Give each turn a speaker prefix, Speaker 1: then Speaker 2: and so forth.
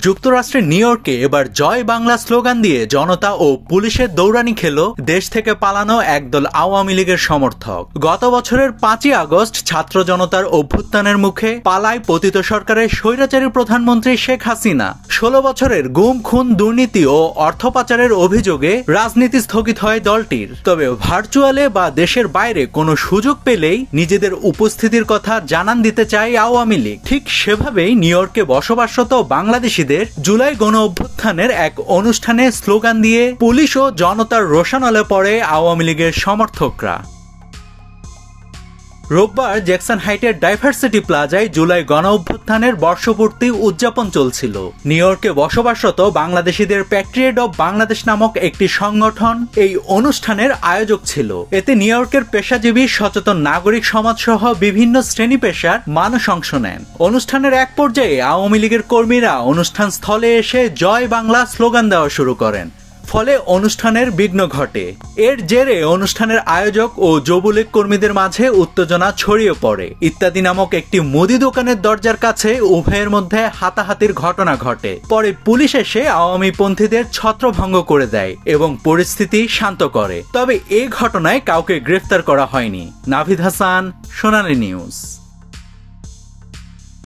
Speaker 1: যুক্তরাষ্ট্রের নিউ ইয়র্কে এবার জয় বাংলা স্লোগান দিয়ে জনতা ও পুলিশের দৌড়ানি খেল দেশ থেকে পালানো একদল আওয়ামী লীগের সমর্থক। গত বছরের 5ই আগস্ট ছাত্র জনতার অভ্যুত্থানের মুখে পালায় পতিত সরকারের স্বৈরাচারী প্রধানমন্ত্রী শেখ হাসিনা। 16 বছরের গুম, খুন, দুর্নীতি ও অর্থ পাচারের অভিযোগে রাজনীতি স্থগিত হয় দলটির। তবে ভার্চুয়ালে বা দেশের বাইরে কোনো সুযোগ পেলেই নিজেদের উপস্থিতির কথা জানান দিতে চায় আওয়ামী লীগ। ঠিক সেভাবেই নিউ ইয়র্কে বসবাসরত বাংলাদেশিদের জুলাই গণ অভ্যুত্থানের এক অনুষ্ঠানে স্লোগান দিয়ে পুলিশ ও জনতার রোষানলে পড়ে আওয়ামী লীগের সমর্থকরা। রোববার জ্যাকসন হাইটের ডাইভার্সিটি প্লাজায় জুলাই গণ অভ্যুত্থানের বর্ষপূর্তি উদযাপন চলছিল। নিউ ইয়র্কে বসবাসরত বাংলাদেশিদের প্যাট্রিয়ট অব বাংলাদেশ নামক একটি সংগঠন এই অনুষ্ঠানের আয়োজক ছিল। এতে নিউ ইয়র্কের পেশাজীবী, সচেতন নাগরিক সমাজ সহ বিভিন্ন শ্রেণী পেশার মানুষ অংশ নেন। অনুষ্ঠানের এক পর্যায়ে আওয়ামী লীগের কর্মীরা অনুষ্ঠান স্থলে এসে জয় বাংলা স্লোগান দেওয়া শুরু করেন। ফলে অনুষ্ঠানের বিঘ্ন ঘটে। এর জেরে অনুষ্ঠানের আয়োজক ও যুবলীগ কর্মীদের মাঝে উত্তেজনা ছড়িয়ে পড়ে। ইত্যাদি নামক একটি মুদি দোকানের দরজার কাছে উভয়ের মধ্যে হাতাহাতির ঘটনা ঘটে। পরে পুলিশ এসে আওয়ামী পন্থীদের ছত্রভঙ্গ করে দেয় এবং পরিস্থিতি শান্ত করে। তবে এই ঘটনায় কাউকে গ্রেফতার করা হয়নি। নাভিদ হাসান, সোনালী নিউজ।